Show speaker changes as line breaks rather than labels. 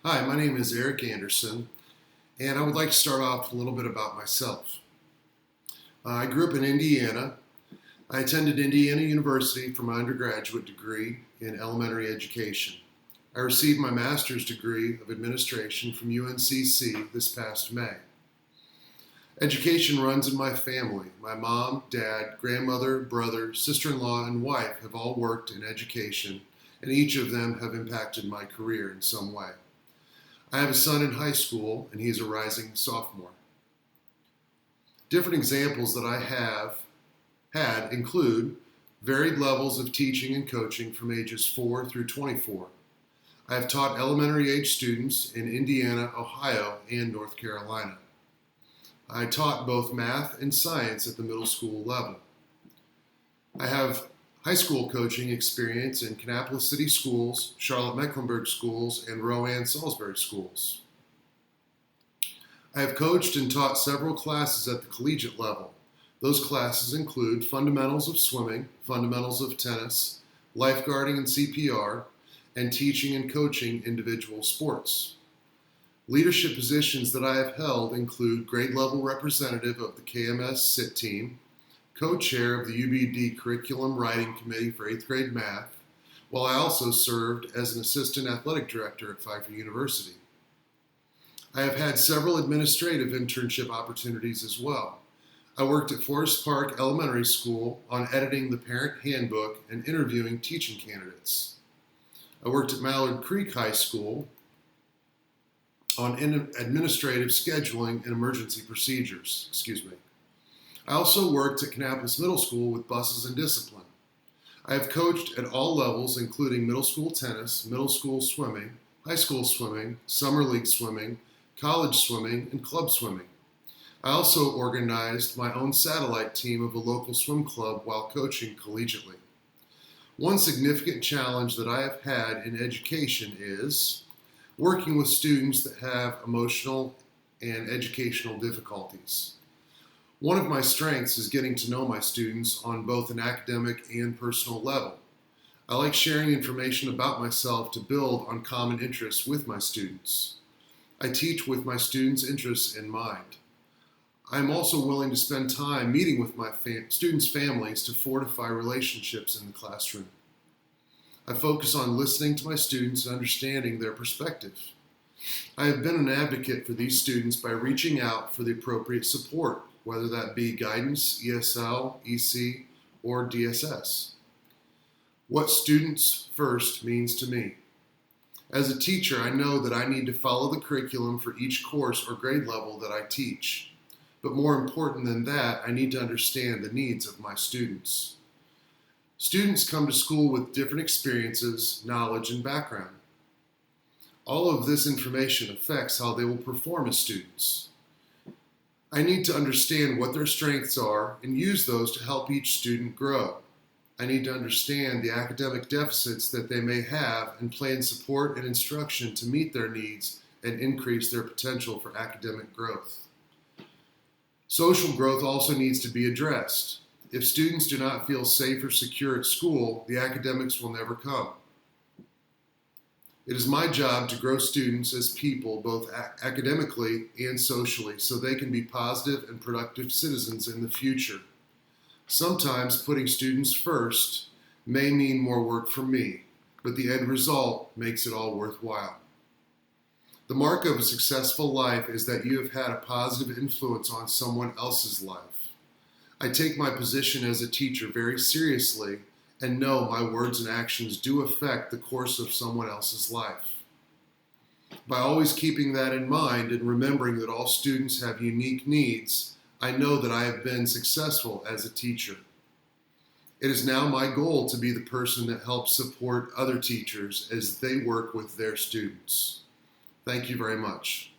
Hi, my name is Eric Anderson, and I would like to start off a little bit about myself. I grew up in Indiana. I attended Indiana University for my undergraduate degree in elementary education. I received my master's degree of administration from UNCC this past May. Education runs in my family. My mom, dad, grandmother, brother, sister-in-law, and wife have all worked in education, and each of them have impacted my career in some way. I have a son in high school, and he's a rising sophomore. Different examples that I have had include varied levels of teaching and coaching from ages 4 through 24. I have taught elementary age students in Indiana, Ohio, and North Carolina. I taught both math and science at the middle school level. I have high school coaching experience in Kannapolis City Schools, Charlotte-Mecklenburg Schools, and Rowan-Salisbury Schools. I have coached and taught several classes at the collegiate level. Those classes include fundamentals of swimming, fundamentals of tennis, lifeguarding and CPR, and teaching and coaching individual sports. Leadership positions that I have held include grade level representative of the KMS SIT team, co-chair of the UBD Curriculum Writing Committee for 8th grade math, while I also served as an assistant athletic director at Pfeiffer University. I have had several administrative internship opportunities as well. I worked at Forest Park Elementary School on editing the parent handbook and interviewing teaching candidates. I worked at Mallard Creek High School on administrative scheduling and emergency procedures. I also worked at Kannapolis Middle School with buses and discipline. I have coached at all levels, including middle school tennis, middle school swimming, high school swimming, summer league swimming, college swimming, and club swimming. I also organized my own satellite team of a local swim club while coaching collegiately. One significant challenge that I have had in education is working with students that have emotional and educational difficulties. One of my strengths is getting to know my students on both an academic and personal level. I like sharing information about myself to build on common interests with my students. I teach with my students' interests in mind. I am also willing to spend time meeting with my students' families to fortify relationships in the classroom. I focus on listening to my students and understanding their perspective. I have been an advocate for these students by reaching out for the appropriate support, whether that be guidance, ESL, EC, or DSS. What students first means to me. As a teacher, I know that I need to follow the curriculum for each course or grade level that I teach. But more important than that, I need to understand the needs of my students. Students come to school with different experiences, knowledge, and background. All of this information affects how they will perform as students. I need to understand what their strengths are and use those to help each student grow. I need to understand the academic deficits that they may have and plan support and instruction to meet their needs and increase their potential for academic growth. Social growth also needs to be addressed. If students do not feel safe or secure at school, the academics will never come. It is my job to grow students as people, both academically and socially, so they can be positive and productive citizens in the future. Sometimes putting students first may mean more work for me, but the end result makes it all worthwhile. The mark of a successful life is that you have had a positive influence on someone else's life. I take my position as a teacher very seriously and know my words and actions do affect the course of someone else's life. By always keeping that in mind and remembering that all students have unique needs, I know that I have been successful as a teacher. It is now my goal to be the person that helps support other teachers as they work with their students. Thank you very much.